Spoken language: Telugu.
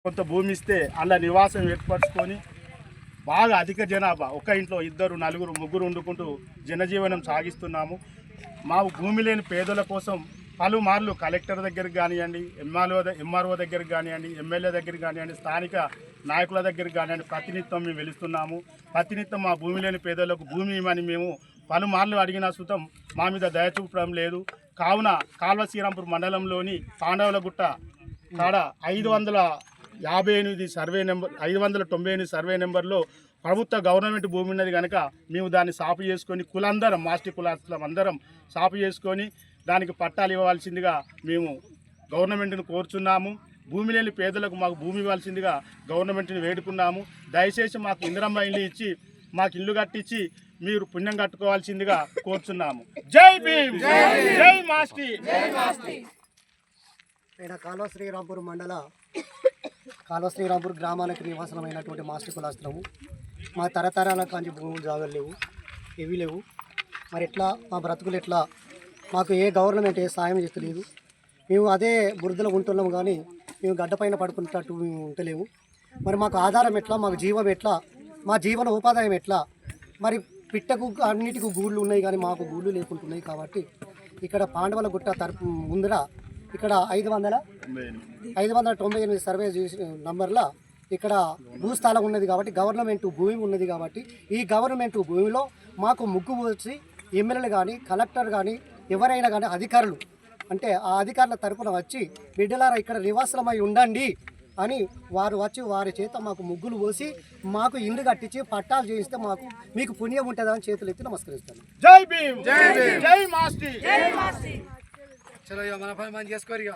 కొంత భూమి ఇస్తే అలా నివాసం ఏర్పరచుకొని బాగా అధిక జనాభా ఒక ఇంట్లో 2, 4, 3 వండుకుంటూ జనజీవనం సాగిస్తున్నాము. మా భూమి లేని పేదల కోసం పలుమార్లు కలెక్టర్ దగ్గరికి కానివ్వండి, ఎంఆర్ఓ దగ్గరికి కానివ్వండి, ఎమ్మెల్యే దగ్గరికి కానివ్వండి, స్థానిక నాయకుల దగ్గరికి కానివ్వండి ప్రతినిత్యం మేము వెలుస్తున్నాము. ప్రతినిత్యం మా భూమి లేని పేదలకు భూమి ఇవ్వమని మేము పలుమార్లు అడిగిన సుతం మా మీద దయ చూపడం లేదు. కావున కాల్వ శ్రీరాంపూర్ మండలంలోని పాండవులగుట్ట కాడ 558 సర్వే నెంబర్ 598 సర్వే నెంబర్లో ప్రభుత్వ గవర్నమెంట్ భూమి ఉన్నది కనుక మేము దాన్ని సాపు చేసుకొని కులందరం మాస్టి కులాస్తులం అందరం సాపు చేసుకొని దానికి పట్టాలు ఇవ్వవలసిందిగా మేము గవర్నమెంట్ను కోరుచున్నాము. భూమి లేని పేదలకు మాకు భూమి ఇవ్వాల్సిందిగా గవర్నమెంట్ని వేడుకున్నాము. దయచేసి మాకు ఇందిరమ్మ ఇల్లు ఇచ్చి మాకు ఇల్లు కట్టించి మీరు పుణ్యం కట్టుకోవాల్సిందిగా కోరుచున్నాము. జై భీమ్, జై మాస్టి. కాల్వ శ్రీరాంపూర్ మండల కాల్వ శ్రీరాంపూర్ గ్రామానికి నివాసమైనటువంటి మాస్టి కులాస్త్రము. మా తరతరాల కాంచి భూములు జాగలు లేవు, ఏవి లేవు. మరి ఎట్లా మా బ్రతుకులు ఎట్లా? మాకు ఏ గవర్నమెంట్ ఏ సాయం చేస్తలేదు. మేము అదే బురదలో ఉంటున్నాము కానీ మేము గడ్డపైన పడుకునేటట్టు మేము ఉంటలేము. మరి మాకు ఆధారం ఎట్లా? మాకు జీవం ఎట్లా? మా జీవన ఉపాధాయం ఎట్లా? మరి పిట్టకు అన్నిటికీ గూళ్ళు ఉన్నాయి కానీ మాకు గూళ్ళు లేకుంటున్నాయి. కాబట్టి ఇక్కడ పాండవులగుట్ట తరపు ముందర ఇక్కడ 598 సర్వే నంబర్ల ఇక్కడ భూస్థలం ఉన్నది కాబట్టి గవర్నమెంట్ భూమి ఉన్నది కాబట్టి ఈ గవర్నమెంట్ భూమిలో మాకు ముగ్గు వచ్చి ఎమ్మెల్యేలు కానీ కలెక్టర్ కానీ ఎవరైనా కానీ అధికారులు అంటే ఆ అధికారుల తరపున వచ్చి బిడ్డలారా ఇక్కడ నివాసమై ఉండండి అని వారు వచ్చి వారి చేత మాకు ముగ్గులు పోసి మాకు ఇల్లు కట్టించి పట్టాలు చేయిస్తే మాకు మీకు పుణ్యం ఉంటుందని చేతులు ఎత్తి నమస్కరిస్తాను. జై భీమ్, జై మాస్టి. చలో ఇక మన పని మనం చేసుకోరు ఇక.